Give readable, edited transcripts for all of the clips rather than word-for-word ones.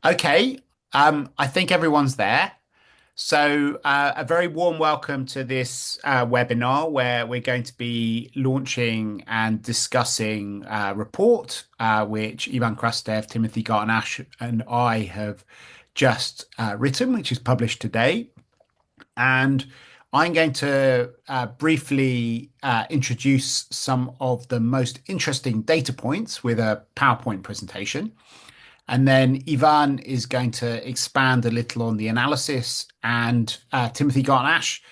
Okay, I think everyone's there. So, a very warm welcome to this webinar where we're going to be launching and discussing a report which Ivan Krastev, Timothy Garton-Ash, and I have just written, which is published today. And I'm going to briefly introduce some of the most interesting data points with a PowerPoint presentation. And then Ivan is going to expand a little on the analysis, and Timothy Garton-Ash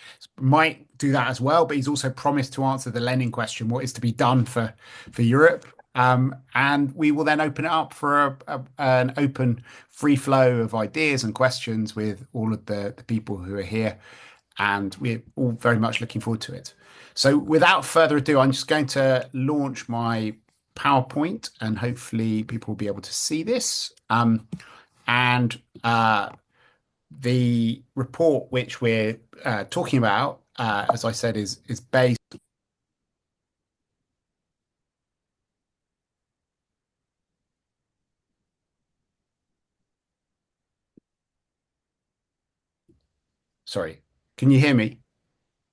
might do that as well, but he's also promised to answer the Lenin question: what is to be done for Europe? And we will then open it up for an open, free flow of ideas and questions with all of the people who are here, and we're all very much looking forward to it. So, without further ado, I'm just going to launch my PowerPoint, and hopefully people will be able to see this. And the report which we're talking about, as I said, is based. Sorry, can you hear me?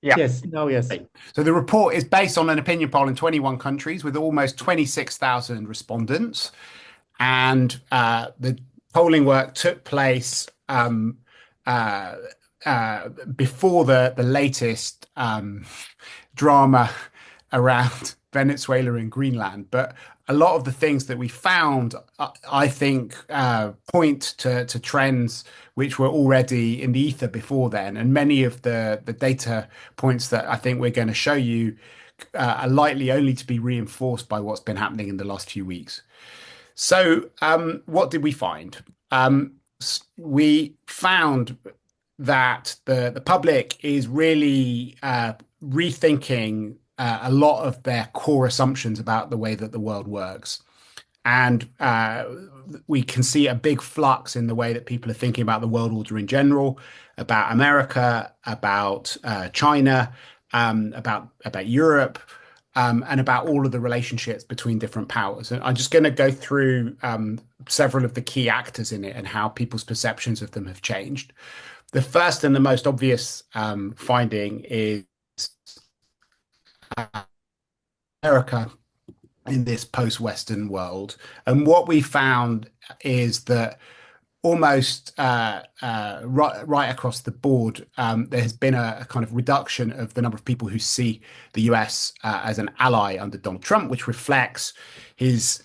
Yeah. Yes, now yes. Right. So the report is based on an opinion poll in 21 countries with almost 26,000 respondents, and the polling work took place uh, before the latest drama around Venezuela and Greenland. But a lot of the things that we found, I think, point to trends which were already in the ether before then. And many of the data points that I think we're going to show you are likely only to be reinforced by what's been happening in the last few weeks. So, what did we find? We found that the public is really rethinking a lot of their core assumptions about the way that the world works. And we can see a big flux in the way that people are thinking about the world order in general, about America, about China, about Europe, and about all of the relationships between different powers. And I'm just going to go through several of the key actors in it and how people's perceptions of them have changed. The first and the most obvious finding is America in this post-Western world. And what we found is that almost right across the board, there has been a kind of reduction of the number of people who see the US as an ally under Donald Trump, which reflects his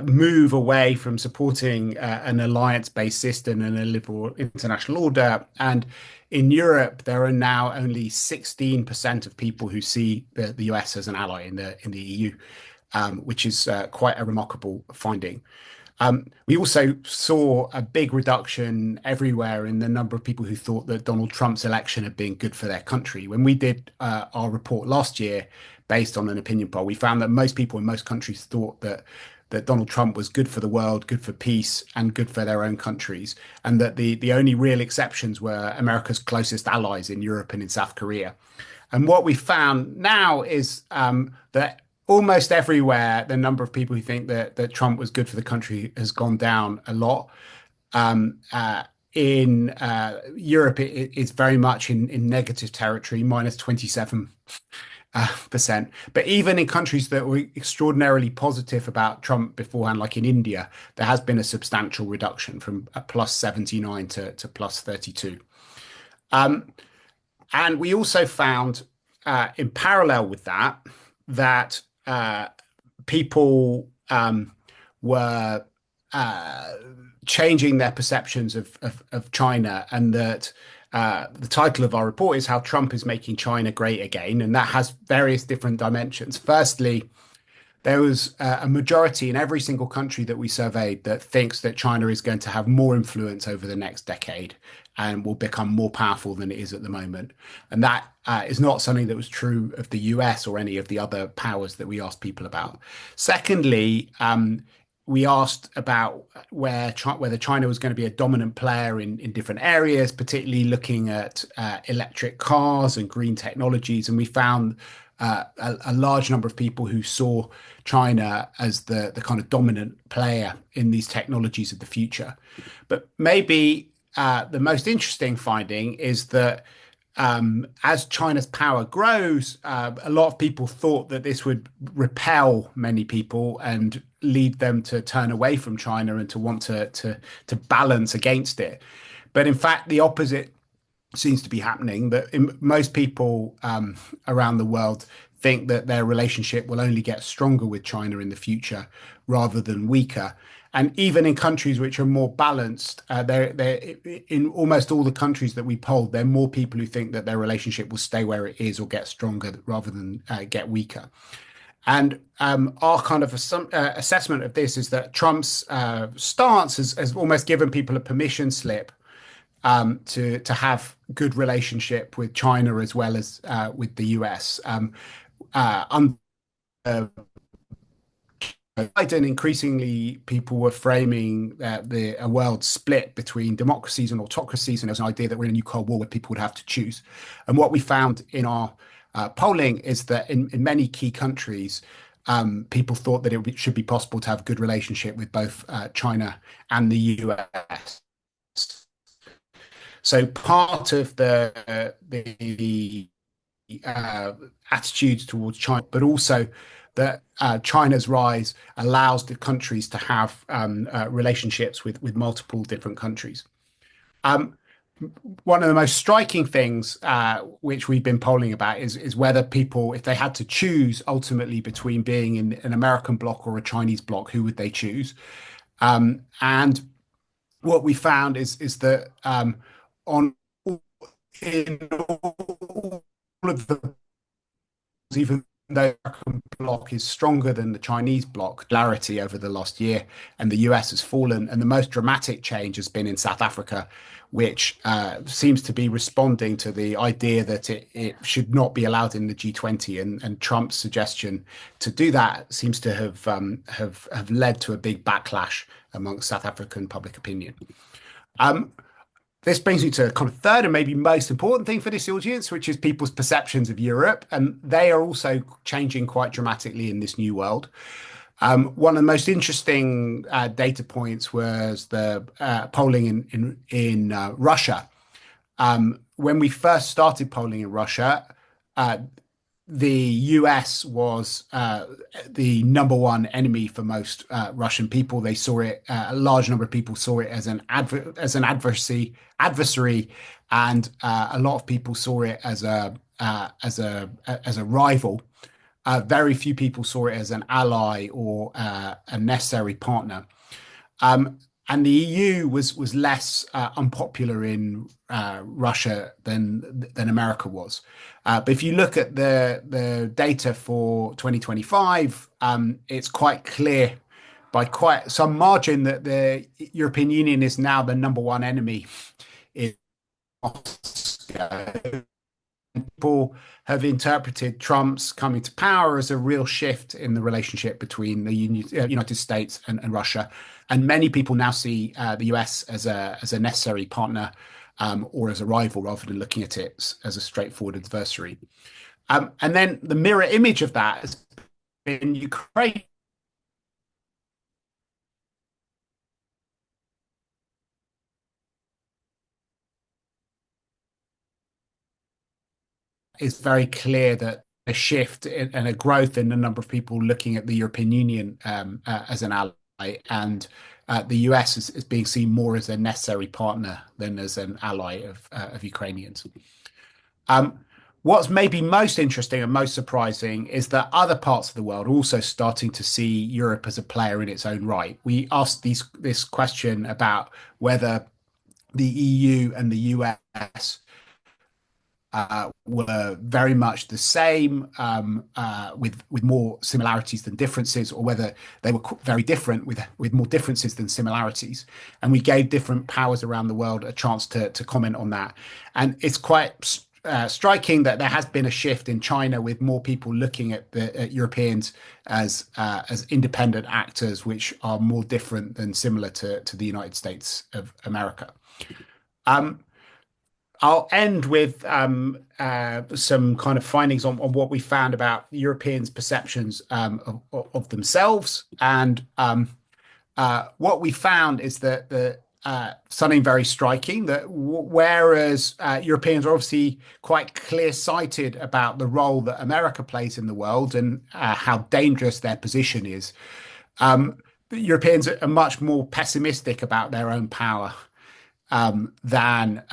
move away from supporting an alliance-based system and a liberal international order. And in Europe, there are now only 16% of people who see the US as an ally in the EU, which is quite a remarkable finding. We also saw a big reduction everywhere in the number of people who thought that Donald Trump's election had been good for their country. When we did our report last year, based on an opinion poll, we found that most people in most countries thought that Donald Trump was good for the world, good for peace, and good for their own countries, and that the only real exceptions were America's closest allies in Europe and in South Korea. And what we found now is that almost everywhere, the number of people who think that Trump was good for the country has gone down a lot. Um, uh, in Europe, it's very much in negative territory, minus 27%. But even in countries that were extraordinarily positive about Trump beforehand, like in India, there has been a substantial reduction from a plus 79 to plus 32. Um, and we also found, in parallel with that, that people were uh, changing their perceptions of China, and that the title of our report is How Trump is Making China Great Again. And that has various different dimensions. Firstly, there was a majority in every single country that we surveyed that thinks that China is going to have more influence over the next decade and will become more powerful than it is at the moment. And that is not something that was true of the US or any of the other powers that we asked people about. Secondly, we asked about whether China was going to be a dominant player in different areas, particularly looking at electric cars and green technologies. And we found a large number of people who saw China as the kind of dominant player in these technologies of the future. But maybe the most interesting finding is that as China's power grows, a lot of people thought that this would repel many people and lead them to turn away from China and to want to balance against it. But in fact, the opposite seems to be happening. That most people around the world think that their relationship will only get stronger with China in the future rather than weaker. And even in countries which are more balanced, in almost all the countries that we polled, there are more people who think that their relationship will stay where it is or get stronger rather than get weaker. And our kind of assessment of this is that Trump's stance has almost given people a permission slip to have good relationship with China as well as with the US. Under Biden, increasingly people were framing a world split between democracies and autocracies, and there's an idea that we're in a new Cold War where people would have to choose. And what we found in our polling is that in many key countries, people thought that should be possible to have a good relationship with both China and the US. So part of the attitudes towards China, but also that China's rise allows the countries to have relationships with multiple different countries. One of the most striking things which we've been polling about is whether people, if they had to choose ultimately between being in an American bloc or a Chinese bloc, who would they choose? And what we found is that on in all of the, even though the American bloc is stronger than the Chinese bloc, polarity over the last year, and the US has fallen. And the most dramatic change has been in South Africa, which seems to be responding to the idea that it should not be allowed in the G20. And Trump's suggestion to do that seems to have led to a big backlash amongst South African public opinion. This brings me to a kind of third and maybe most important thing for this audience, which is people's perceptions of Europe. And they are also changing quite dramatically in this new world. One of the most interesting data points was the polling in Russia. When we first started polling in Russia, the US was the number one enemy for most Russian people. They saw it. A large number of people saw it as an adversary, and a lot of people saw it as a rival. Very few people saw it as an ally or a necessary partner. And the EU was less unpopular in Russia than America was. But if you look at the data for 2025, it's quite clear by quite some margin that the European Union is now the number one enemy in Moscow. People have interpreted Trump's coming to power as a real shift in the relationship between the United States and Russia. And many people now see the US as a necessary partner or as a rival rather than looking at it as a straightforward adversary. And then the mirror image of that has been Ukraine. It's very clear that a shift and a growth in the number of people looking at the European Union as an ally, and the US is being seen more as a necessary partner than as an ally of Ukrainians. What's maybe most interesting and most surprising is that other parts of the world are also starting to see Europe as a player in its own right. We asked this question about whether the EU and the US were very much the same, with more similarities than differences, or whether they were very different with more differences than similarities. And we gave different powers around the world a chance to comment on that. And it's quite striking that there has been a shift in China with more people looking at Europeans as independent actors, which are more different than similar to the United States of America. Um, I'll end with some kind of findings on what we found about Europeans' perceptions of themselves. And what we found is that something very striking that whereas Europeans are obviously quite clear-sighted about the role that America plays in the world and how dangerous their position is, the Europeans are much more pessimistic about their own power than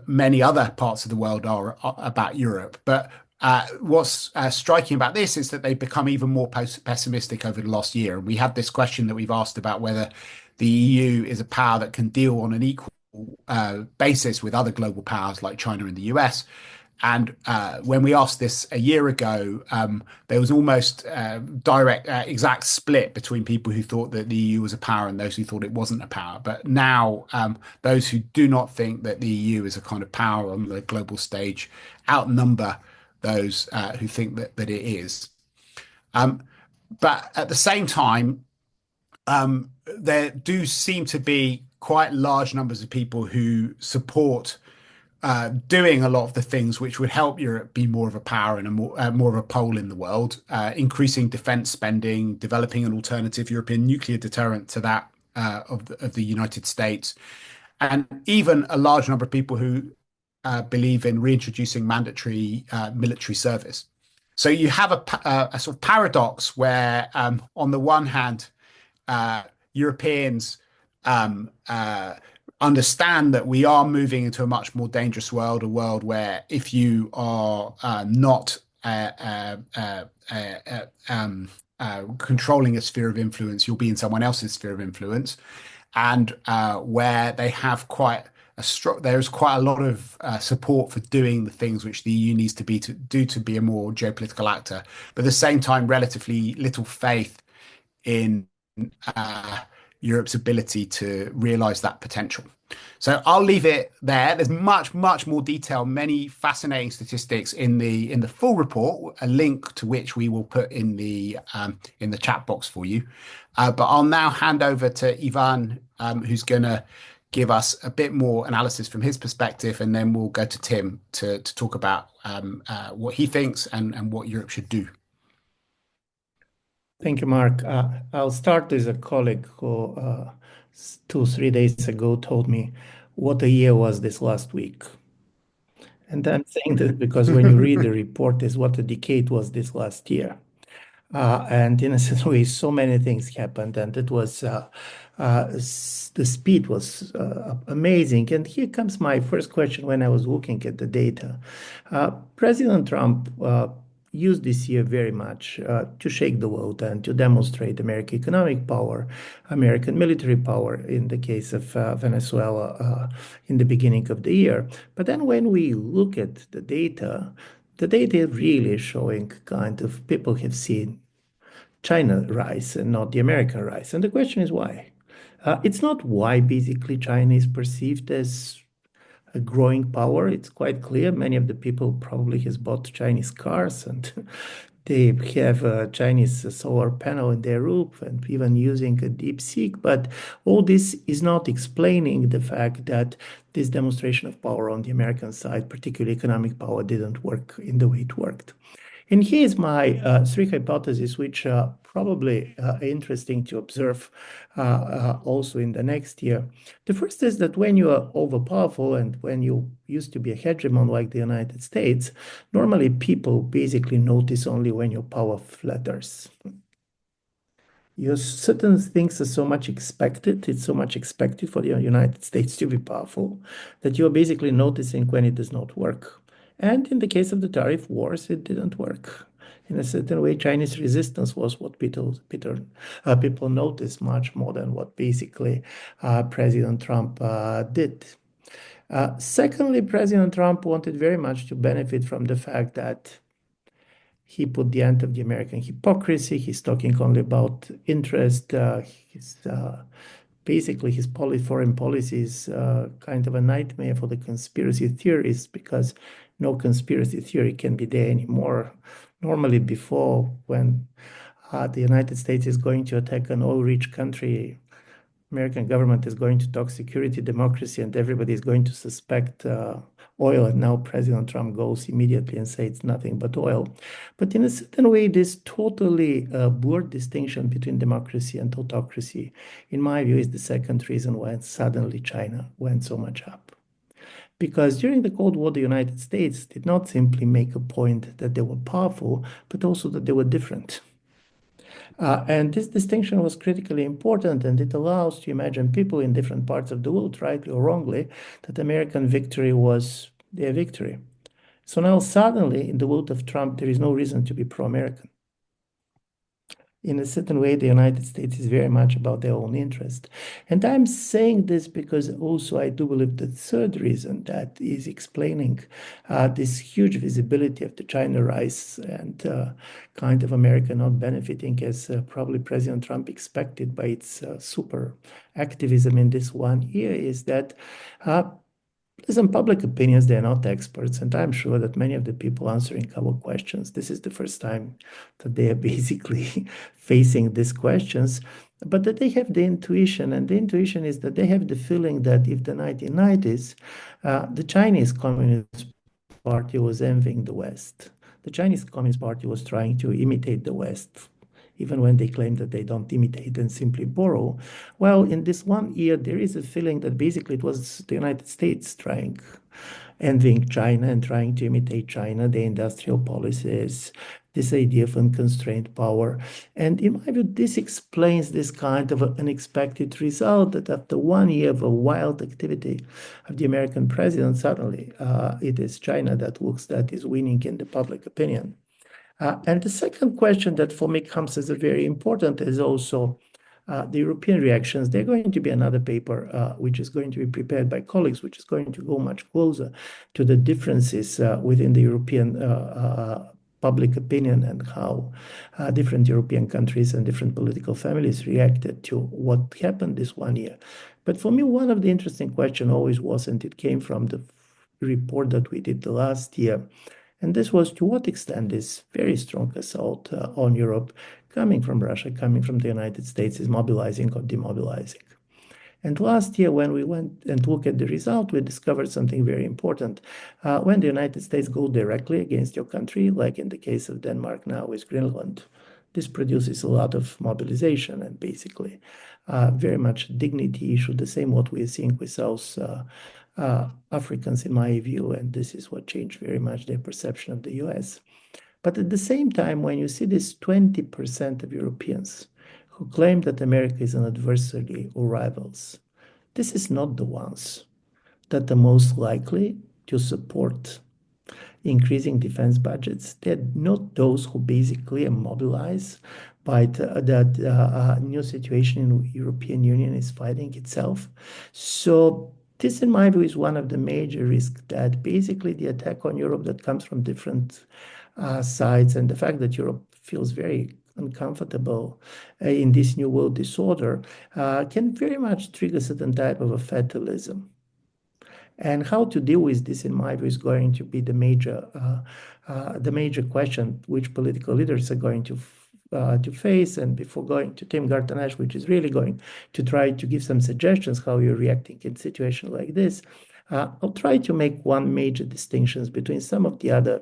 many other parts of the world are about Europe. But what's striking about this is that they've become even more pessimistic over the last year. And we had this question that we've asked about whether the EU is a power that can deal on an equal basis with other global powers like China and the US. And when we asked this a year ago, there was almost direct, exact split between people who thought that the EU was a power and those who thought it wasn't a power. But now, those who do not think that the EU is a kind of power on the global stage outnumber those who think that it is. But at the same time, there do seem to be quite large numbers of people who support doing a lot of the things which would help Europe be more of a power and more of a pole in the world, increasing defense spending, developing an alternative European nuclear deterrent to that of the United States, and even a large number of people who believe in reintroducing mandatory military service. So you have a sort of paradox where, on the one hand, Europeans um, uh, understand that we are moving into a much more dangerous world, a world where if you are not controlling a sphere of influence, you'll be in someone else's sphere of influence, and where they have quite there's quite a lot of support for doing the things which the EU needs to do to be a more geopolitical actor, but at the same time, relatively little faith in uh, Europe's ability to realize that potential. So I'll leave it there. There's much, much more detail, many fascinating statistics in the full report, a link to which we will put in the chat box for you. But I'll now hand over to Ivan, who's going to give us a bit more analysis from his perspective, and then we'll go to Tim to talk about what he thinks and what Europe should do. Thank you, Mark. I'll start with a colleague who 2, 3 days ago told me what a year was this last week. And I'm saying that because when you read the report, is what a decade was this last year. And in a sense way, so many things happened, and it was the speed was amazing. And here comes my first question when I was looking at the data. President Trump used this year very much to shake the world and to demonstrate American economic power, American military power in the case of Venezuela in the beginning of the year. But then when we look at the data really is showing kind of people have seen China rise and not the American rise. And the question is why? It's not why basically China is perceived as a growing power. It's quite clear. Many of the people probably has bought Chinese cars and they have a Chinese solar panel in their roof and even using a DeepSeek. But all this is not explaining the fact that this demonstration of power on the American side, particularly economic power, didn't work in the way it worked. And here's my 3 hypotheses, which are probably interesting to observe also in the next year. The first is that when you are overpowerful and when you used to be a hegemon like the United States, normally people basically notice only when your power flatters. Your certain things are so much expected, it's so much expected for the United States to be powerful that you're basically noticing when it does not work. And in the case of the tariff wars, it didn't work. In a certain way, Chinese resistance was what people noticed much more than what basically President Trump did. Secondly, President Trump wanted very much to benefit from the fact that he put the end of the American hypocrisy. He's talking only about interest. Basically, his foreign policy is kind of a nightmare for the conspiracy theorists because no conspiracy theory can be there anymore. Normally, before, when the United States is going to attack an oil-rich country, American government is going to talk security, democracy, and everybody is going to suspect oil. And now President Trump goes immediately and say it's nothing but oil. But in a certain way, this totally blurred distinction between democracy and autocracy, in my view, is the second reason why suddenly China went so much up. Because during the Cold War, the United States did not simply make a point that they were powerful, but also that they were different. And this distinction was critically important, and it allows to imagine people in different parts of the world, rightly or wrongly, that American victory was their victory. So now suddenly, in the world of Trump, there is no reason to be pro-American. In a certain way, the United States is very much about their own interest. And I'm saying this because also I do believe the third reason that is explaining this huge visibility of the China rise and kind of America not benefiting as probably President Trump expected by its super activism in this 1 year is that some public opinions, they're not experts, and I'm sure that many of the people answering our questions, this is the first time that they are basically facing these questions, but that they have the intuition, and the intuition is that they have the feeling that if the 1990s, the Chinese Communist Party was envying the West. The Chinese Communist Party was trying to imitate the West, even when they claim that they don't imitate and simply borrow. Well, in this 1 year, there is a feeling that basically it was the United States envying China and trying to imitate China, the industrial policies, this idea of unconstrained power. And in my view, this explains this kind of unexpected result that after 1 year of a wild activity of the American president, suddenly it is China that is winning in the public opinion. And the second question that for me comes as a very important is also the European reactions. They're going to be another paper which is going to be prepared by colleagues, which is going to go much closer to the differences within the European public opinion and how different European countries and different political families reacted to what happened this 1 year. But for me, one of the interesting questions always was, and it came from the report that we did the last year, and this was to what extent this very strong assault on Europe coming from Russia, coming from the United States, is mobilizing or demobilizing. And last year, when we went and looked at the result, we discovered something very important. When the United States go directly against your country, like in the case of Denmark now with Greenland, this produces a lot of mobilization and basically very much dignity issue, the same what we are seeing with South Africans, in my view, and this is what changed very much their perception of the US. But at the same time, when you see this 20% of Europeans who claim that America is an adversary or rivals, this is not the ones that are most likely to support increasing defense budgets. They're not those who basically are mobilized by that new situation in the European Union is fighting itself. So this, in my view, is one of the major risks that basically the attack on Europe that comes from different sides and the fact that Europe feels very uncomfortable in this new world disorder can very much trigger certain type of a fatalism. And how to deal with this, in my view, is going to be the major question which political leaders are going to face. And before going to Tim Gartanash, which is really going to try to give some suggestions how you're reacting in a situation like this, I'll try to make one major distinctions between some of the other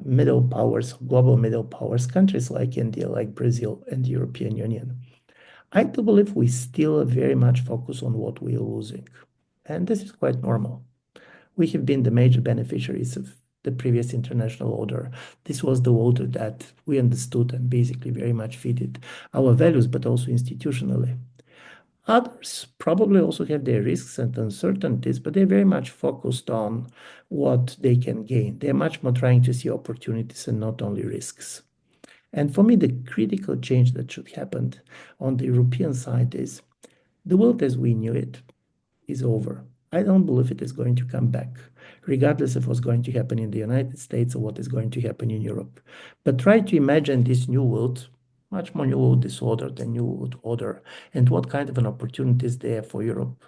middle powers, global middle powers, countries like India, like Brazil, and the European Union. I do believe we still very much focus on what we are losing. And this is quite normal. We have been the major beneficiaries of the previous international order. This was the order that we understood and basically very much fitted our values, but also institutionally. Others probably also have their risks and uncertainties, but they're very much focused on what they can gain. They're much more trying to see opportunities and not only risks. And for me, the critical change that should happen on the European side is the world as we knew it is over. I don't believe it is going to come back, regardless of what's going to happen in the United States or what is going to happen in Europe. But try to imagine this new world much more disordered than you would order, and what kind of an opportunity is there for Europe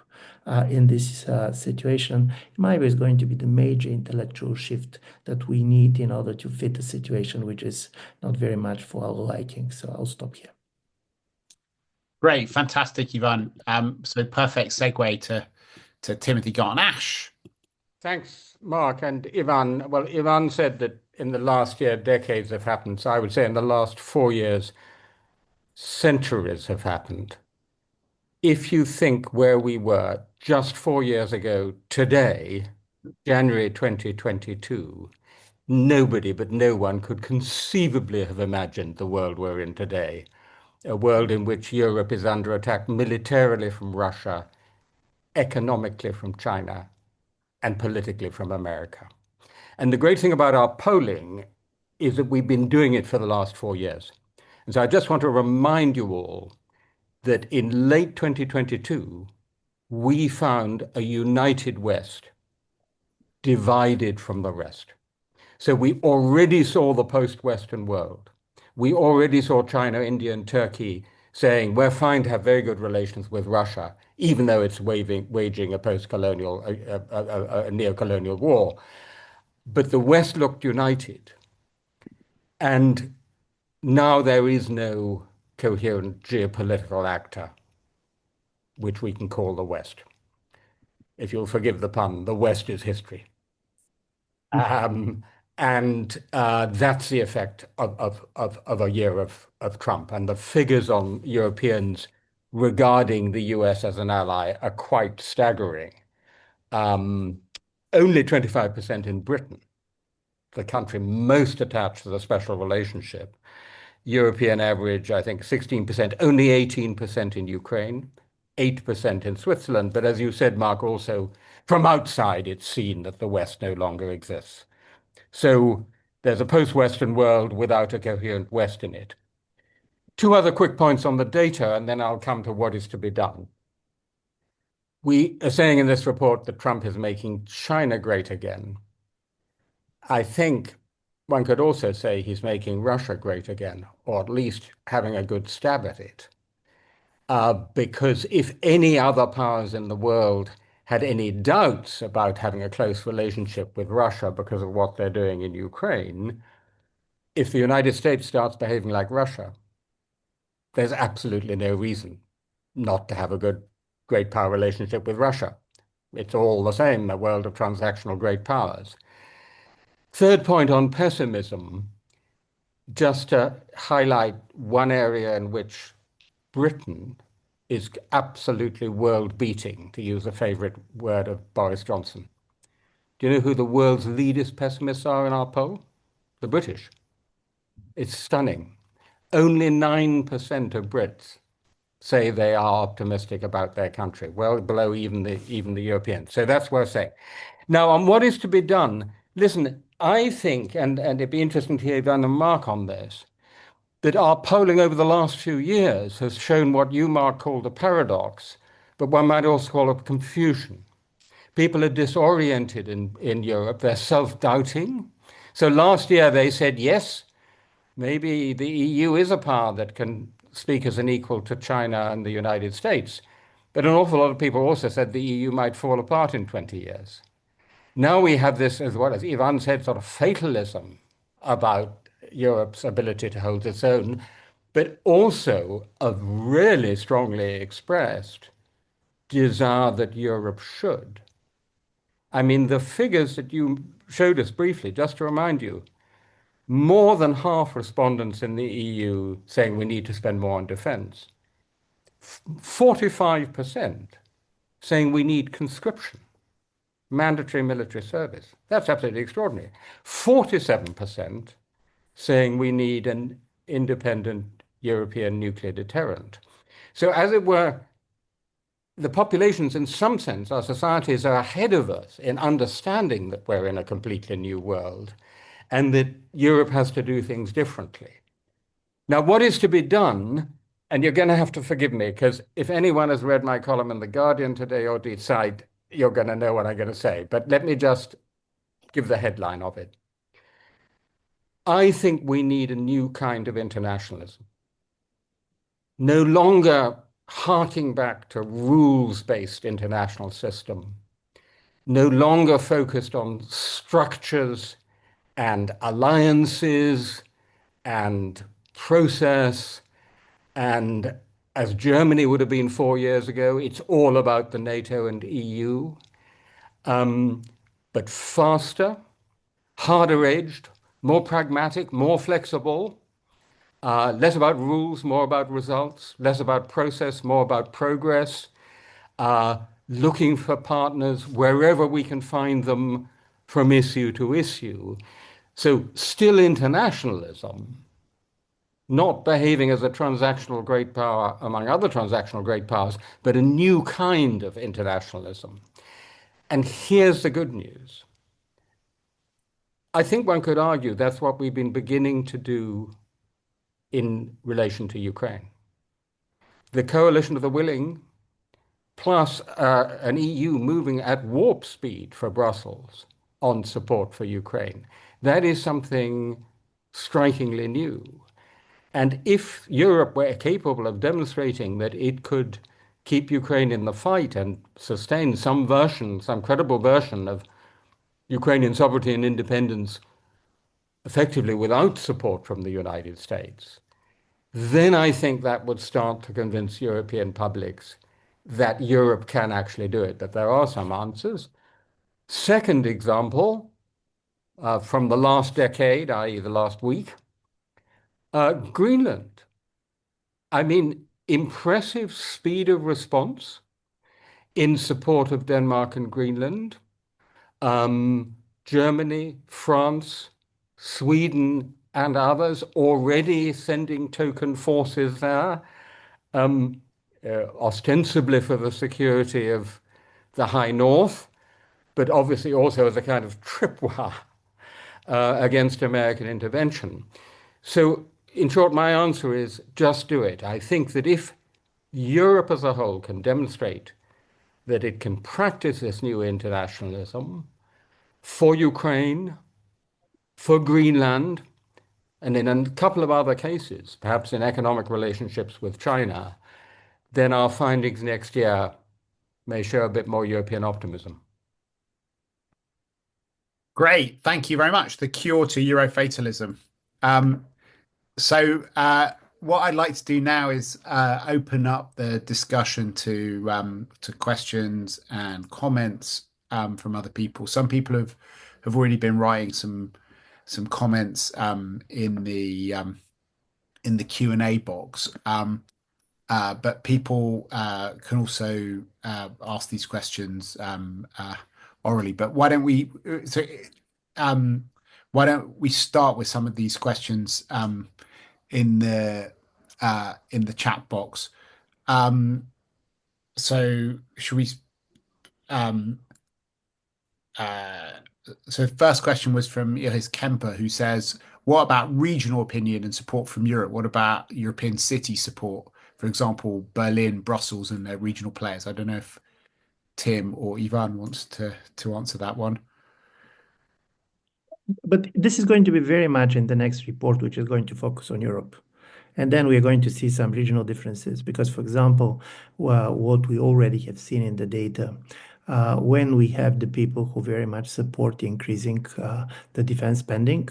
in this situation, in my view, is going to be the major intellectual shift that we need in order to fit a situation which is not very much for our liking. So I'll stop here. Great, fantastic, Ivan. So perfect segue to Timothy Garton-Ash. Thanks, Mark and Ivan. Well, Ivan said that in the last year, decades have happened. So I would say in the last 4 years, centuries have happened. If you think where we were just 4 years ago today, January 2022, nobody but no one could conceivably have imagined the world we're in today. A world in which Europe is under attack militarily from Russia, economically from China, and politically from America. And the great thing about our polling is that we've been doing it for the last 4 years. And so I just want to remind you all that in late 2022, we found a united West divided from the rest. So we already saw the post-Western world. We already saw China, India, and Turkey saying we're fine to have very good relations with Russia, even though it's waging a post-colonial, a neo-colonial war. But the West looked united. And now there is no coherent geopolitical actor, which we can call the West. If you'll forgive the pun, the West is history. And that's the effect of a year of Trump. And the figures on Europeans regarding the US as an ally are quite staggering. Only 25% in Britain, the country most attached to the special relationship. European average, I think 16%, only 18% in Ukraine, 8% in Switzerland. But as you said, Mark, also from outside, it's seen that the West no longer exists. So there's a post-Western world without a coherent West in it. Two other quick points on the data, and then I'll come to what is to be done. We are saying in this report that Trump is making China great again. I think one could also say he's making Russia great again, or at least having a good stab at it. Because if any other powers in the world had any doubts about having a close relationship with Russia because of what they're doing in Ukraine, if the United States starts behaving like Russia, there's absolutely no reason not to have a good great power relationship with Russia. It's all the same, a world of transactional great powers. Third point on pessimism, just to highlight one area in which Britain is absolutely world-beating, to use a favorite word of Boris Johnson. Do you know who the world's leadest pessimists are in our poll? The British. It's stunning. Only 9% of Brits say they are optimistic about their country, well below even the Europeans. So that's what I'm saying. Now, on what is to be done, listen, I think, and it'd be interesting to hear Van and Mark on this, that our polling over the last few years has shown what you, Mark, called a paradox, but one might also call it confusion. People are disoriented in Europe. They're self-doubting. So last year they said, yes, maybe the EU is a power that can speak as an equal to China and the United States. But an awful lot of people also said the EU might fall apart in 20 years. Now we have this, as well as Ivan said, sort of fatalism about Europe's ability to hold its own, but also a really strongly expressed desire that Europe should. I mean, the figures that you showed us briefly, just to remind you, more than half respondents in the EU saying we need to spend more on defense. 45% saying we need conscription, mandatory military service. That's absolutely extraordinary. 47% saying we need an independent European nuclear deterrent. So as it were, the populations, in some sense, our societies are ahead of us in understanding that we're in a completely new world and that Europe has to do things differently. Now, what is to be done, and you're going to have to forgive me, because if anyone has read my column in The Guardian today or Decide, you're going to know what I'm going to say. But let me just give the headline of it. I think we need a new kind of internationalism. no longer harking back to rules-based international system, no longer focused on structures and alliances and process. And as Germany would have been 4 years ago, it's all about the NATO and EU, um, but faster, harder edged, more pragmatic, more flexible, less about rules, more about results, less about process, more about progress, uh, looking for partners wherever we can find them from issue to issue. So, still internationalism, not behaving as a transactional great power among other transactional great powers, but a new kind of internationalism. And here's the good news. I think one could argue that's what we've been beginning to do in relation to Ukraine. The coalition of the willing, plus an EU moving at warp speed for Brussels on support for Ukraine. That is something strikingly new. And if Europe were capable of demonstrating that it could keep Ukraine in the fight and sustain some version, some credible version of Ukrainian sovereignty and independence effectively without support from the United States, then I think that would start to convince European publics that Europe can actually do it, that there are some answers. Second example, from the last decade, i.e., the last week, Greenland. I mean, impressive speed of response in support of Denmark and Greenland. Germany, France, Sweden, and others already sending token forces there, ostensibly for the security of the High North, but obviously also as a kind of tripwire against American intervention. So, in short, my answer is just do it. I think that if Europe as a whole can demonstrate that it can practice this new internationalism for Ukraine, for Greenland, and in a couple of other cases, perhaps in economic relationships with China, then our findings next year may show a bit more European optimism. Great. Thank you very much. The cure to Eurofatalism. Um, what I'd like to do now is open up the discussion to questions and comments from other people. Some people have already been writing some comments in the Q&A box. But people can also ask these questions orally. But why don't we start with some of these questions in the chat box? So should we? Um, uh, so the first question was from Iris Kemper, who says, "What about regional opinion and support from Europe? What about European city support? For example, Berlin, Brussels, and their regional players." I don't know if Tim or Ivan wants to answer that one. But this is going to be very much in the next report, which is going to focus on Europe. And then we're going to see some regional differences because, for example, what we already have seen in the data, when we have the people who very much support increasing the defense spending,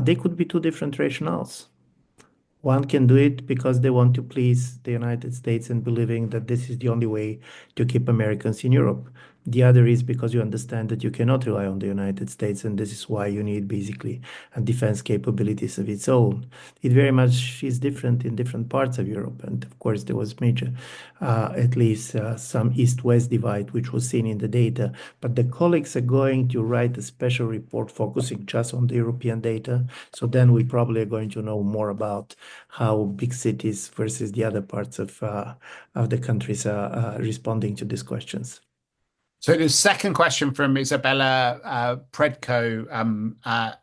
they could be two different rationales. One can do it because they want to please the United States and believing that this is the only way to keep Americans in Europe. The other is because you understand that you cannot rely on the United States, and this is why you need basically a defense capabilities of its own. It very much is different in different parts of Europe, and of course there was major, at least some East-West divide, which was seen in the data. But the colleagues are going to write a special report focusing just on the European data. So then we probably are going to know more about how big cities versus the other parts of the countries are responding to these questions. So the second question from Isabella Predko,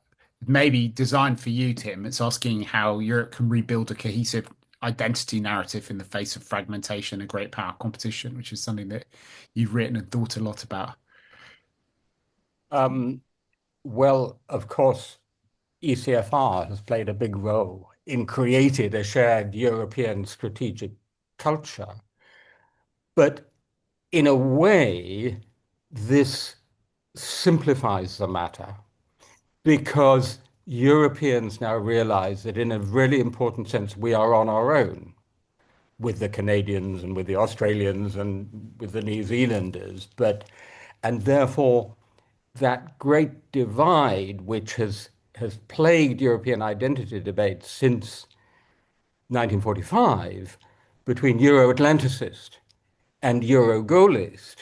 maybe designed for you, Tim. It's asking how Europe can rebuild a cohesive identity narrative in the face of fragmentation and great power competition, which is something that you've written and thought a lot about. Well, of course, ECFR has played a big role created a shared European strategic culture. But in a way, this simplifies the matter because Europeans now realize that in a really important sense, we are on our own with the Canadians and with the Australians and with the New Zealanders. And therefore, that great divide, which has plagued European identity debates since 1945 between Euro-Atlanticist and Euro-Gaullist,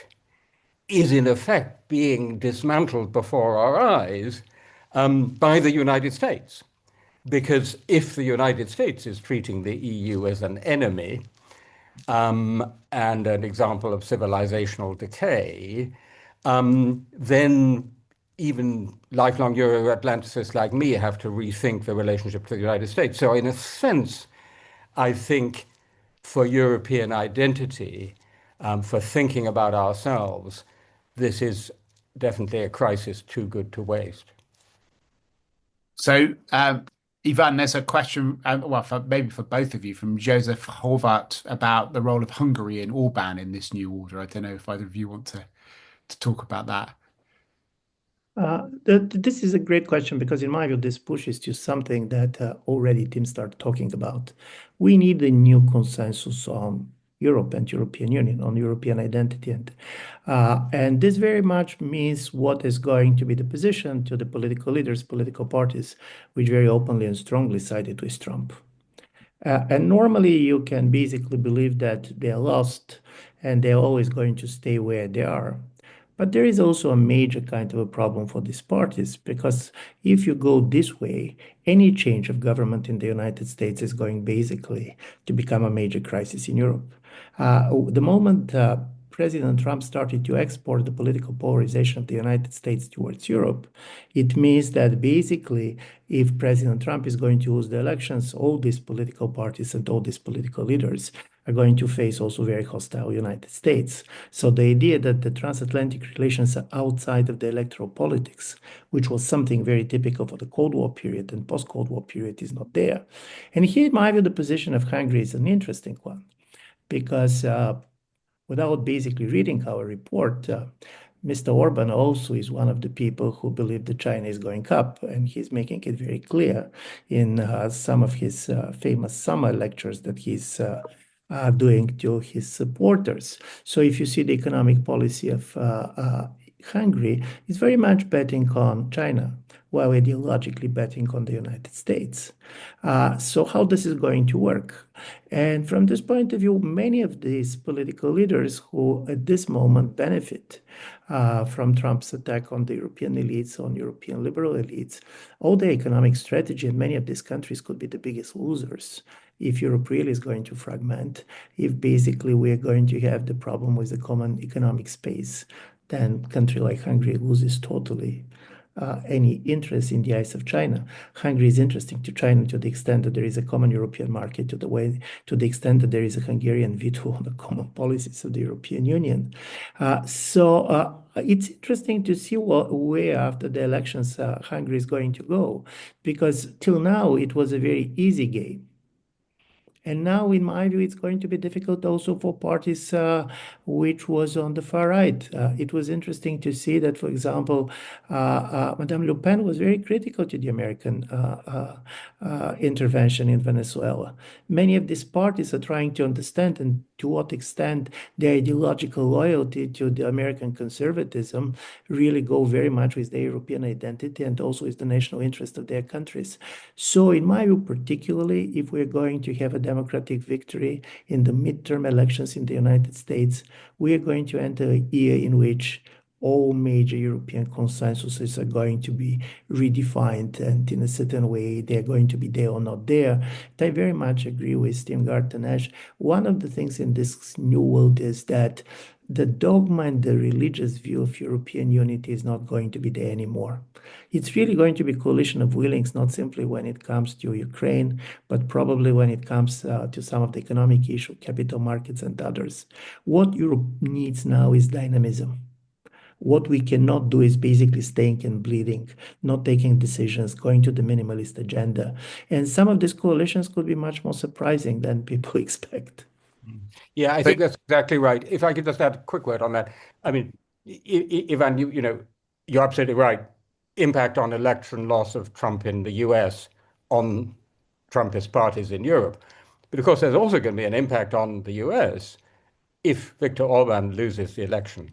is in effect being dismantled before our eyes by the United States. Because if the United States is treating the EU as an enemy and an example of civilizational decay, then even lifelong Euro-Atlanticists like me have to rethink the relationship to the United States. So in a sense, I think for European identity, for thinking about ourselves, this is definitely a crisis too good to waste. So, Ivan, there's a question, well, maybe for both of you, from Joseph Horvat about the role of Hungary and Orban in this new order. I don't know if either of you want to talk about that. This is a great question because, in my view, this pushes to something that already Tim started talking about. We need a new consensus on Europe and European Union, on European identity. And this very much means what is going to be the position to the political leaders, political parties, which very openly and strongly sided with Trump. And normally you can basically believe that they are lost and they're always going to stay where they are. But there is also a major kind of a problem for these parties because if you go this way, any change of government in the United States is going basically to become a major crisis in Europe. The moment President Trump started to export the political polarization of the United States towards Europe, it means that basically, if President Trump is going to lose the elections, all these political parties and all these political leaders are going to face also very hostile United States. So the idea that the transatlantic relations are outside of the electoral politics, which was something very typical for the Cold War period and post-Cold War period, is not there. And here, in my view, the position of Hungary is an interesting one because without basically reading our report, Mr. Orban also is one of the people who believe that China is going up, and he's making it very clear in some of his famous summer lectures that he's doing to his supporters. So if you see the economic policy of Hungary, it's very much betting on China, while ideologically betting on the United States. So how this is going to work? And from this point of view, many of these political leaders who at this moment benefit from Trump's attack on the European elites, on European liberal elites, all the economic strategy in many of these countries could be the biggest losers if Europe really is going to fragment, if basically we're going to have the problem with the common economic space, then a country like Hungary loses totally any interest in the eyes of China. Hungary is interesting to China to the extent that there is a common European market, to the extent that there is a Hungarian veto on the common policies of the European Union. So it's interesting to see where after the elections Hungary is going to go, because till now it was a very easy game. And now, in my view, it's going to be difficult also for parties which was on the far right. It was interesting to see that, for example, Madame Le Pen was very critical to the American intervention in Venezuela. Many of these parties are trying to understand and to what extent their ideological loyalty to the American conservatism really go very much with their European identity and also with the national interest of their countries. So in my view, particularly if we're going to have a democratic victory in the midterm elections in the United States, we are going to enter a year in which all major European consensuses are going to be redefined, and in a certain way, they're going to be there or not there. And I very much agree with Tim Garton-Ash. One of the things in this new world is that the dogma and the religious view of European unity is not going to be there anymore. It's really going to be a coalition of willings, not simply when it comes to Ukraine, but probably when it comes to some of the economic issues, capital markets and others. What Europe needs now is dynamism. What we cannot do is basically staying and bleeding, not taking decisions, going to the minimalist agenda. And some of these coalitions could be much more surprising than people expect. Yeah, I So, think that's exactly right. If I could just add a quick word on that. I mean, Ivan, you're absolutely right. Impact on election loss of Trump in the US on Trumpist parties in Europe. But of course, there's also going to be an impact on the US if Viktor Orban loses the election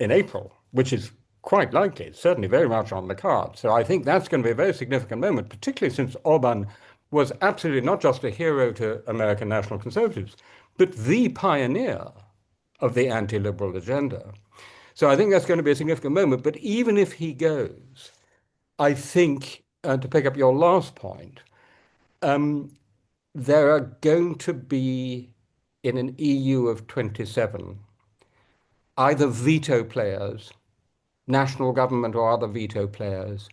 in April, which is quite likely. It's certainly very much on the card. So I think that's going to be a very significant moment, particularly since Orban was absolutely not just a hero to American national conservatives, but the pioneer of the anti-liberal agenda. So I think that's going to be a significant moment. But even if he goes, I think, to pick up your last point, um, there are going to be, in an EU of 27, either veto players, national government or other veto players,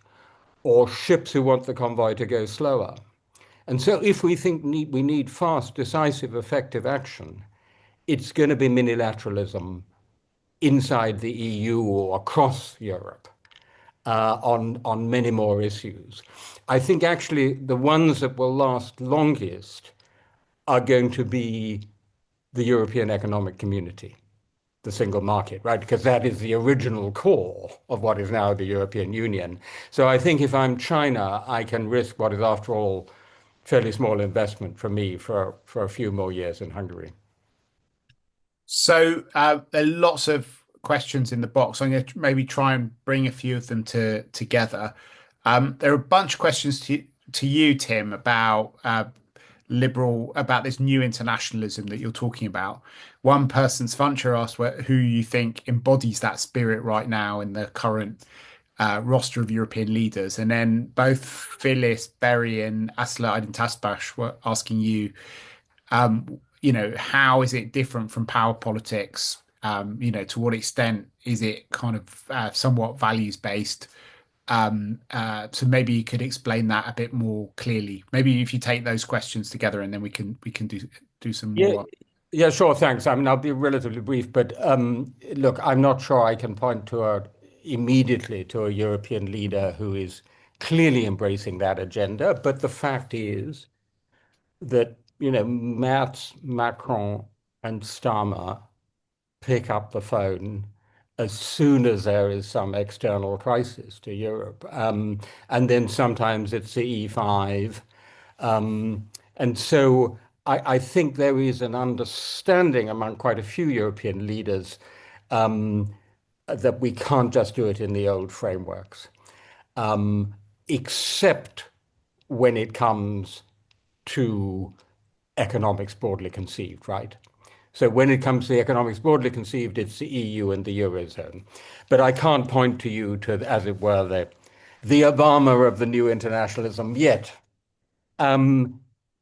or ships who want the convoy to go slower. And so if we think we need fast, decisive, effective action, it's going to be minilateralism inside the EU or across Europe on many more issues. I think actually the ones that will last longest are going to be the European Economic Community, the single market, right? Because that is the original core of what is now the European Union. So I think if I'm China, I can risk what is, after all, fairly small investment for me for a few more years in Hungary. there are lots of questions in the box. I'm going to maybe try and bring a few of them together. There are a bunch of questions to you, Tim, about about this new internationalism that you're talking about. One person, Svancher, asked who you think embodies that spirit right now in the current roster of European leaders. And then both Phyllis Berry and Asla Aydin Tasbash were asking you, how is it different from power politics? To what extent is it kind of somewhat values based? So maybe you could explain that a bit more clearly. Maybe if you take those questions together, and then we can do some Yeah, more. yeah, sure, thanks. I mean, I'll be relatively brief, but look, I'm not sure I can point immediately to a European leader who is clearly embracing that agenda. But the fact is that, Merz, Macron, and Starmer pick up the phone as soon as there is some external crisis to Europe. And then sometimes it's the E5. And so I think there is an understanding among quite a few European leaders that we can't just do it in the old frameworks, except when it comes to economics broadly conceived, right? So when it comes to the economics broadly conceived, it's the EU and the Eurozone. But I can't point to you to, as it were, the Obama of the new internationalism yet.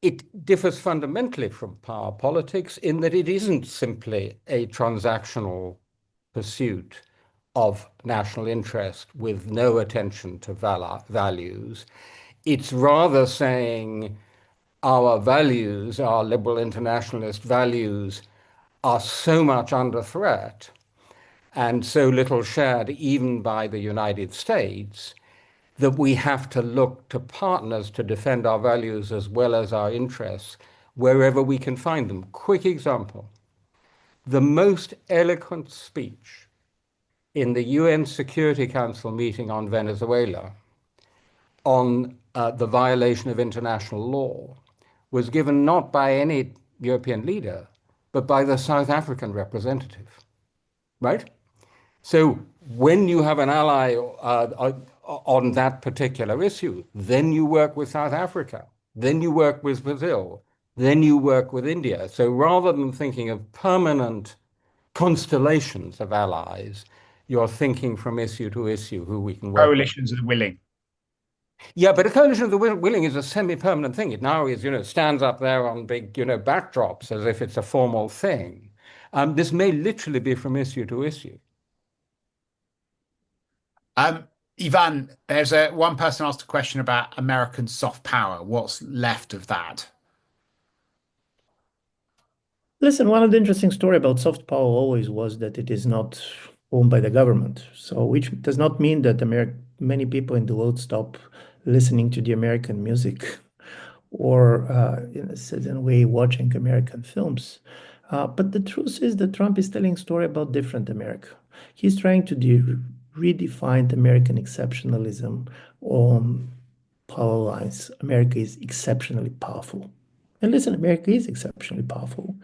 It differs fundamentally from power politics in that it isn't simply a transactional pursuit of national interest with no attention to values. It's rather saying our values, our liberal internationalist values, are so much under threat and so little shared even by the United States that we have to look to partners to defend our values as well as our interests wherever we can find them. Quick example, the most eloquent speech in the UN Security Council meeting on Venezuela on the violation of international law was given not by any European leader, but by the South African representative, right? So when you have an ally on that particular issue, then you work with South Africa, then you work with Brazil, then you work with India. So rather than thinking of permanent constellations of allies, you're thinking from issue to issue who we can work with. Coalitions of the willing. Yeah, but a coalition of the willing is a semi-permanent thing. It now is, stands up there on big, backdrops as if it's a formal thing. This may literally be from issue to issue. Um, Ivan, there's one person asked a question about American soft power. What's left of that? Listen, one of the interesting story about soft power always was that it is not owned by the government. So, which does not mean that many people in the world stop listening to the American music or, in a certain way, watching American films. But the truth is that Trump is telling a story about different America. He's trying to redefine American exceptionalism on power lines. America is exceptionally powerful. And listen, America is exceptionally powerful.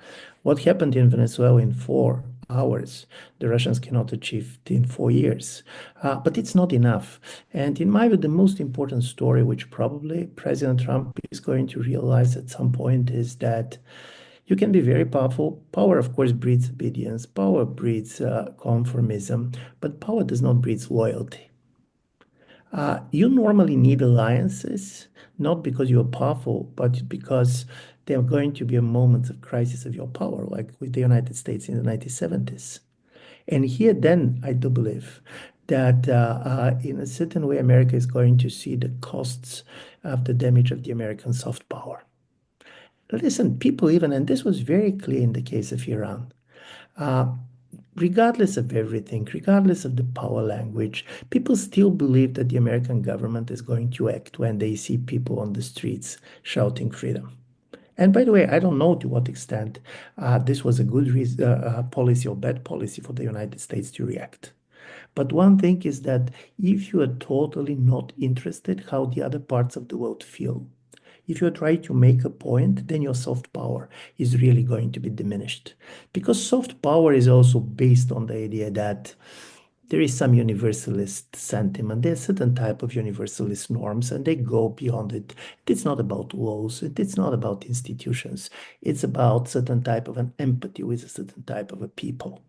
What happened in Venezuela in 4 hours, the Russians cannot achieve in 4 years. But it's not enough. And in my view, the most important story, which probably President Trump is going to realize at some point, is that you can be very powerful. Power, of course, breeds obedience. Power breeds conformism, but power does not breed loyalty. You normally need alliances, not because you're powerful, but because there are going to be a moment of crisis of your power, like with the United States in the 1970s. And here, then, I do believe that in a certain way, America is going to see the costs of the damage of the American soft power. Listen, people even, and this was very clear in the case of Iran, uh, regardless of everything, regardless of the power language, people still believe that the American government is going to act when they see people on the streets shouting freedom. And by the way, I don't know to what extent this was a good policy or bad policy for the United States to react. But one thing is that if you are totally not interested how the other parts of the world feel, if you try to make a point, then your soft power is really going to be diminished. Because soft power is also based on the idea that there is some universalist sentiment. There's certain type of universalist norms, and they go beyond it. It's not about laws. It's not about institutions. It's about certain type of an empathy with a certain type of a people.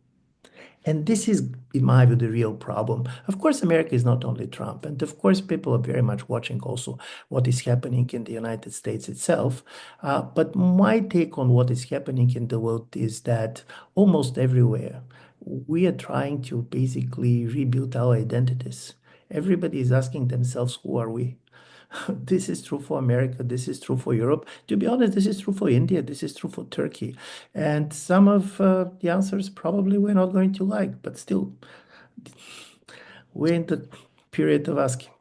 And this is, in my view, the real problem. Of course, America is not only Trump. And of course, people are very much watching also what is happening in the United States itself. But my take on what is happening in the world is that almost everywhere, we are trying to basically rebuild our identities. Everybody is asking themselves, who are we? This is true for America. This is true for Europe. To be honest, this is true for India. This is true for Turkey. And some of the answers probably we're not going to like, but still, we're in the period of asking.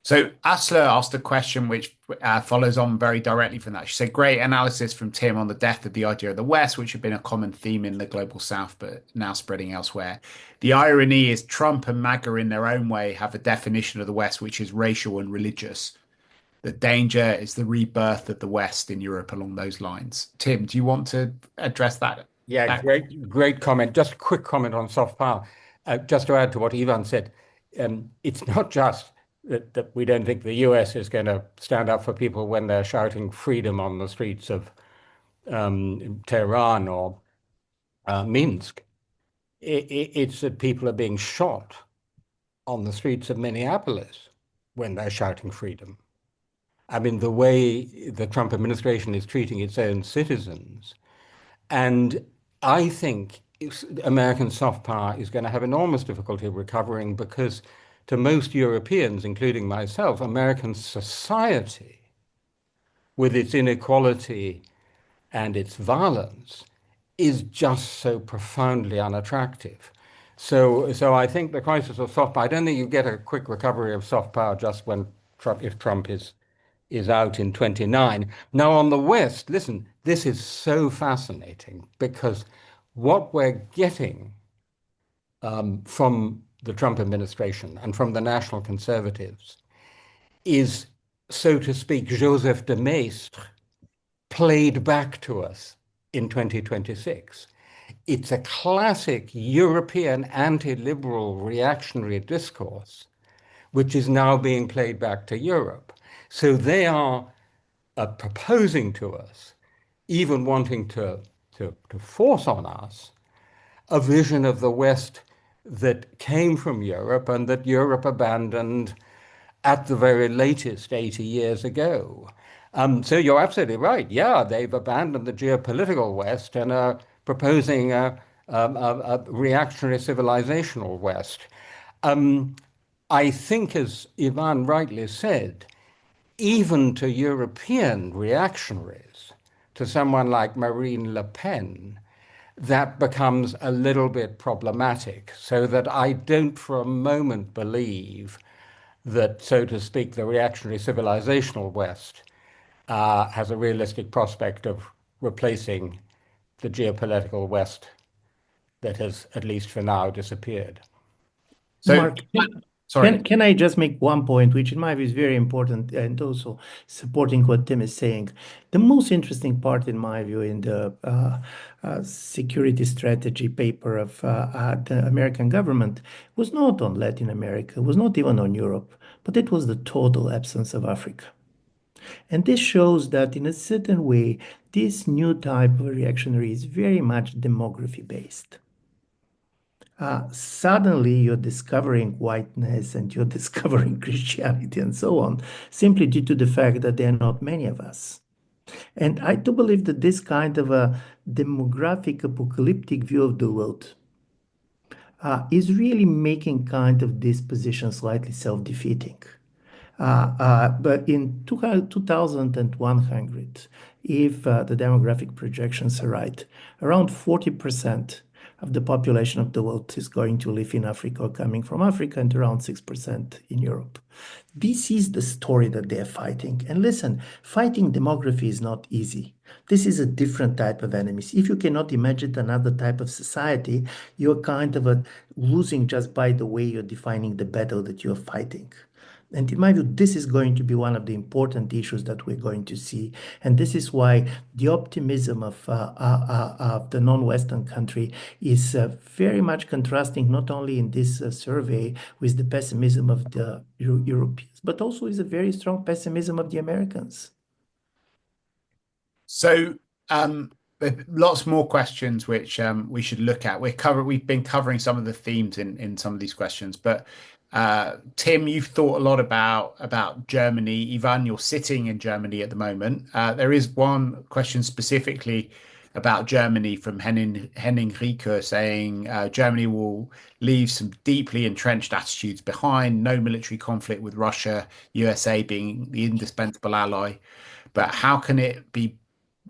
So Asla asked a question which follows on very directly from that. She said, great analysis from Tim on the death of the idea of the West, which had been a common theme in the global South, but now spreading elsewhere. The irony is Trump and MAGA in their own way have a definition of the West, which is racial and religious. The danger is the rebirth of the West in Europe along those lines. Tim, do you want to address that? Yeah, great comment. Just a quick comment on soft power. Just to add to what Ivan said, it's not just that we don't think the US is going to stand up for people when they're shouting freedom on the streets of Tehran or Minsk. It's that people are being shot on the streets of Minneapolis when they're shouting freedom. I mean, the way the Trump administration is treating its own citizens. And I think American soft power is going to have enormous difficulty recovering because to most Europeans, including myself, American society, with its inequality and its violence, is just so profoundly unattractive. So I think the crisis of soft power, I don't think you get a quick recovery of soft power just when if Trump is out in 29. Now on the West, listen, this is so fascinating because what we're getting from the Trump administration and from the national conservatives is, so to speak, Joseph de Maistre played back to us in 2026. It's a classic European anti-liberal reactionary discourse, which is now being played back to Europe. So they are proposing to us, even wanting to force on us, a vision of the West that came from Europe and that Europe abandoned at the very latest 80 years ago. So you're absolutely right. Yeah, they've abandoned the geopolitical West and are proposing a reactionary civilizational West. I think, as Ivan rightly said, even to European reactionaries, to someone like Marine Le Pen, that becomes a little bit problematic, so that I don't for a moment believe that, so to speak, the reactionary civilizational West has a realistic prospect of replacing the geopolitical West that has, at least for now, disappeared. So, Mark, sorry. can I just make one point, which in my view is very important and also supporting what Tim is saying? The most interesting part, in my view, in the security strategy paper of the American government was not on Latin America, was not even on Europe, but it was the total absence of Africa. And this shows that in a certain way, this new type of reactionary is very much demography based. Suddenly you're discovering whiteness and you're discovering Christianity and so on, simply due to the fact that there are not many of us. And I do believe that this kind of a demographic apocalyptic view of the world is really making kind of this position slightly self-defeating. But in 2100, if the demographic projections are right, around 40% of the population of the world is going to live in Africa or coming from Africa, and around 6% in Europe. This is the story that they're fighting. And listen, fighting demography is not easy. This is a different type of enemies. If you cannot imagine another type of society, you're kind of losing just by the way you're defining the battle that you're fighting. And in my view, this is going to be one of the important issues that we're going to see. And this is why the optimism of the non-Western country is very much contrasting not only in this survey with the pessimism of the Europeans, but also is a very strong pessimism of the Americans. So, there are lots more questions which we should look at. We've been covering some of the themes in some of these questions, but Tim, you've thought a lot about Germany. Ivan, you're sitting in Germany at the moment. There is one question specifically about Germany from Henning Rieke saying Germany will leave some deeply entrenched attitudes behind, no military conflict with Russia, USA being the indispensable ally. But how can it be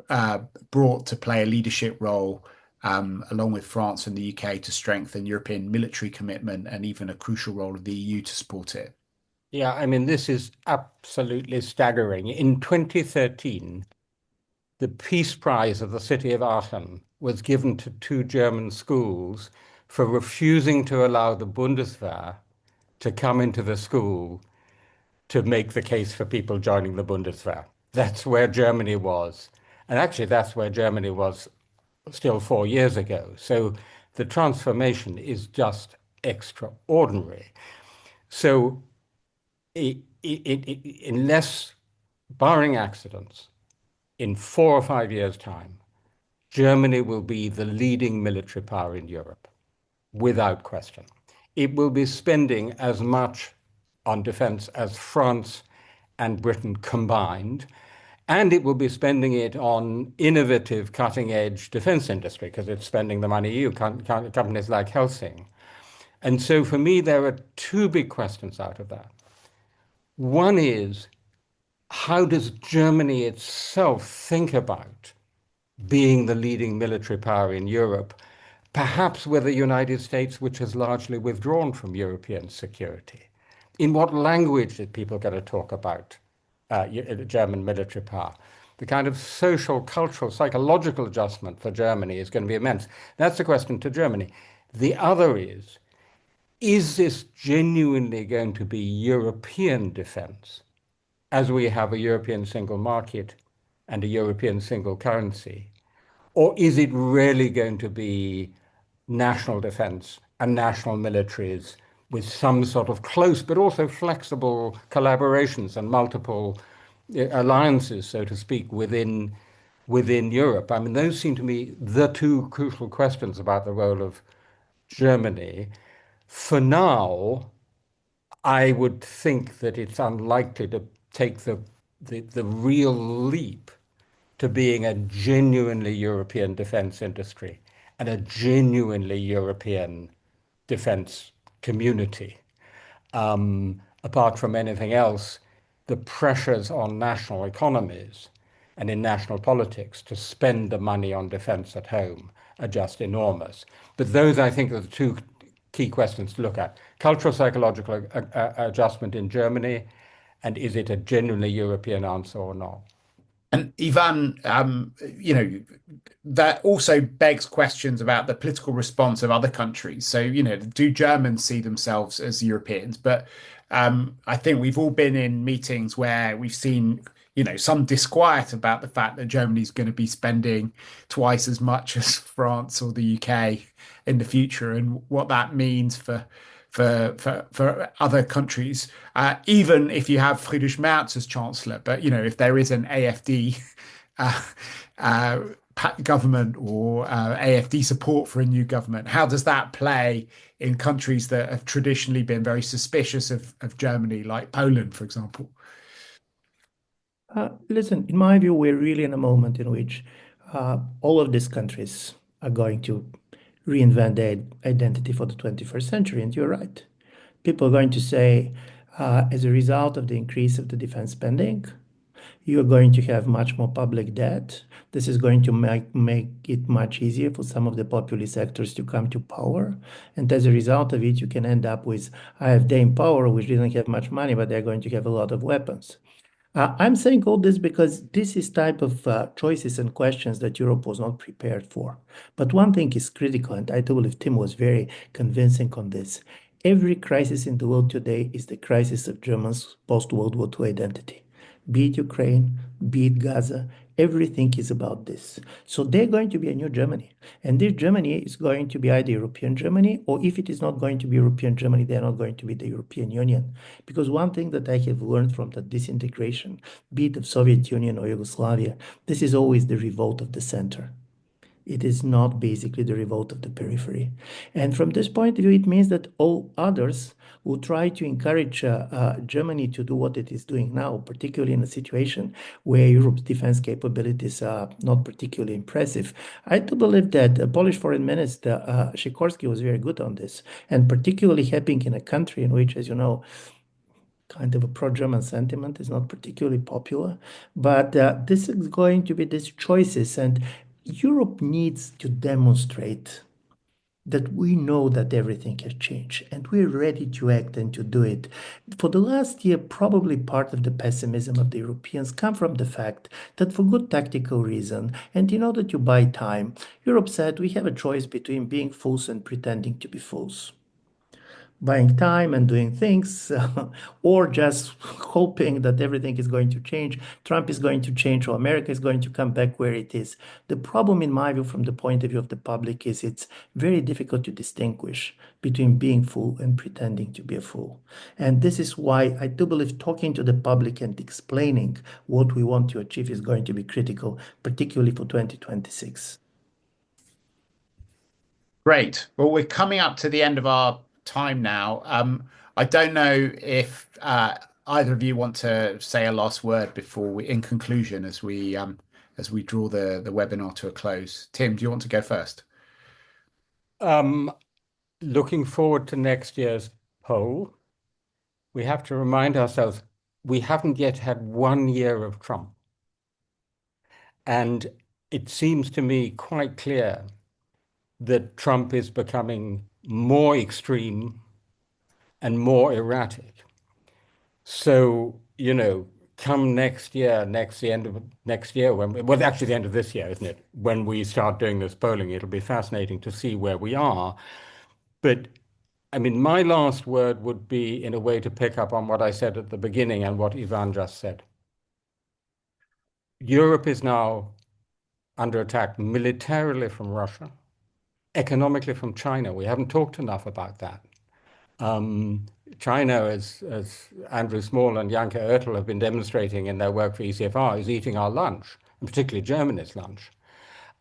uh, brought to play a leadership role along with France and the UK to strengthen European military commitment and even a crucial role of the EU to support it? Yeah, I mean, this is absolutely staggering. In 2013, the Peace Prize of the city of Aachen was given to two German schools for refusing to allow the Bundeswehr to come into the school to make the case for people joining the Bundeswehr. That's where Germany was. And actually, that's where Germany was still 4 years ago. So the transformation is just extraordinary. So unless, barring accidents, in 4 or 5 years' time, Germany will be the leading military power in Europe, without question. It will be spending as much on defense as France and Britain combined, and it will be spending it on innovative, cutting-edge defense industry because it's spending the money companies like Helsing. And so for me, there are two big questions out of that. One is, how does Germany itself think about being the leading military power in Europe, perhaps with the United States, which has largely withdrawn from European security? In what language are people going to talk about German military power? The kind of social, cultural, psychological adjustment for Germany is going to be immense. That's the question to Germany. The other is this genuinely going to be European defense, as we have a European single market and a European single currency? Or is it really going to be national defense and national militaries with some sort of close but also flexible collaborations and multiple alliances, so to speak, within Europe? I mean, those seem to me the two crucial questions about the role of Germany. For now, I would think that it's unlikely to take the real leap to being a genuinely European defense industry and a genuinely European defense community. Apart from anything else, the pressures on national economies and in national politics to spend the money on defense at home are just enormous. But those, I think, are the two key questions to look at. Cultural psychological adjustment in Germany, and is it a genuinely European answer or not? And Ivan, that also begs questions about the political response of other countries. So, do Germans see themselves as Europeans? But I think we've all been in meetings where we've seen, some disquiet about the fact that Germany's going to be spending twice as much as France or the UK in the future, and what that means for other countries, even if you have Friedrich Merz as chancellor. But if there is an AfD uh, uh, government or AfD support for a new government, how does that play in countries that have traditionally been very suspicious of Germany, like Poland, for example? Listen, in my view, we're really in a moment in which all of these countries are going to reinvent their identity for the 21st century. And you're right. People are going to say, as a result of the increase of the defense spending, you're going to have much more public debt. This is going to make it much easier for some of the populist sectors to come to power. And as a result of it, you can end up with AfD in power, which didn't have much money, but they're going to have a lot of weapons. I'm saying all this because this is type of choices and questions that Europe was not prepared for. But one thing is critical, and I do believe Tim was very convincing on this. Every crisis in the world today is the crisis of Germans' post-World War II identity. Be it Ukraine, be it Gaza, everything is about this. So they're going to be a new Germany. And this Germany is going to be either European Germany, or if it is not going to be European Germany, they're not going to be the European Union. Because one thing that I have learned from the disintegration, be it of Soviet Union or Yugoslavia, this is always the revolt of the center. It is not basically the revolt of the periphery. And from this point of view, it means that all others will try to encourage Germany to do what it is doing now, particularly in a situation where Europe's defense capabilities are not particularly impressive. I do believe that the Polish Foreign Minister Sikorski was very good on this, and particularly happening in a country in which, as you know, kind of a pro-German sentiment is not particularly popular. But this is going to be these choices, and Europe needs to demonstrate that we know that everything has changed and we're ready to act and to do it. For the last year, probably part of the pessimism of the Europeans come from the fact that for good tactical reason and in order to buy time, Europe said we have a choice between being fools and pretending to be fools, buying time and doing things, or just hoping that everything is going to change. Trump is going to change, or America is going to come back where it is. The problem, in my view, from the point of view of the public, is it's very difficult to distinguish between being fool and pretending to be a fool. And this is why I do believe talking to the public and explaining what we want to achieve is going to be critical, particularly for 2026. Great. Well, we're coming up to the end of our time now. I don't know if either of you want to say a last word before in conclusion, as we draw the webinar to a close. Tim, do you want to go first? Um, Looking forward to next year's poll, we have to remind ourselves we haven't yet had 1 year of Trump. And it seems to me quite clear that Trump is becoming more extreme and more erratic. So, come next year, the end of next year, well, actually the end of this year, isn't it? When we start doing this polling, it'll be fascinating to see where we are. But I mean, my last word would be, in a way, to pick up on what I said at the beginning and what Ivan just said. Europe is now under attack militarily from Russia, economically from China. We haven't talked enough about that. China, as Andrew Small and Janke Oertel have been demonstrating in their work for ECFR, is eating our lunch, and particularly Germany's lunch,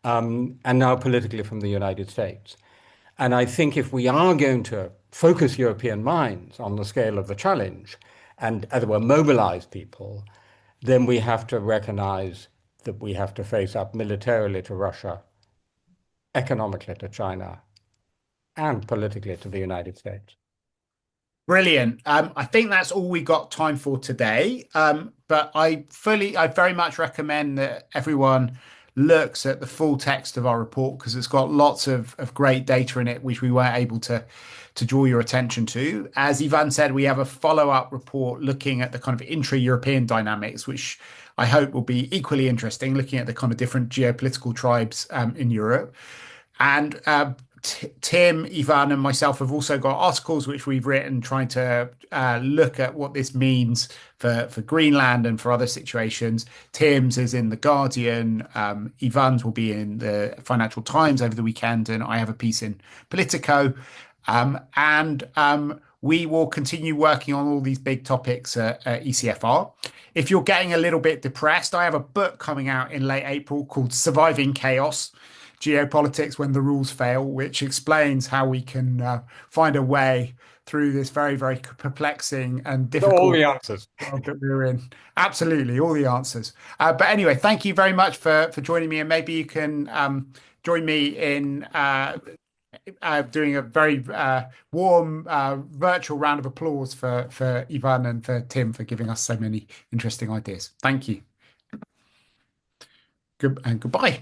and now politically from the United States. And I think if we are going to focus European minds on the scale of the challenge and, as it were, mobilize people, then we have to recognize that we have to face up militarily to Russia, economically to China, and politically to the United States. Brilliant. I think that's all we got time for today. But I very much recommend that everyone looks at the full text of our report because it's got lots of great data in it, which we weren't able to draw your attention to. As Ivan said, we have a follow-up report looking at the kind of intra-European dynamics, which I hope will be equally interesting, looking at the kind of different geopolitical tribes in Europe. And Tim, Ivan, and myself have also got articles which we've written trying to look at what this means for Greenland and for other situations. Tim's is in The Guardian, Ivan's will be in the Financial Times over the weekend, and I have a piece in Politico. And we will continue working on all these big topics at ECFR. If you're getting a little bit depressed, I have a book coming out in late April called Surviving Chaos: Geopolitics When the Rules Fail, which explains how we can find a way through this very, very perplexing and All difficult the answers. world that we're in. Absolutely, all the answers. But anyway, thank you very much for joining me, and maybe you can join me in doing a very warm virtual round of applause for Ivan and for Tim for giving us so many interesting ideas. Thank you. Good and goodbye.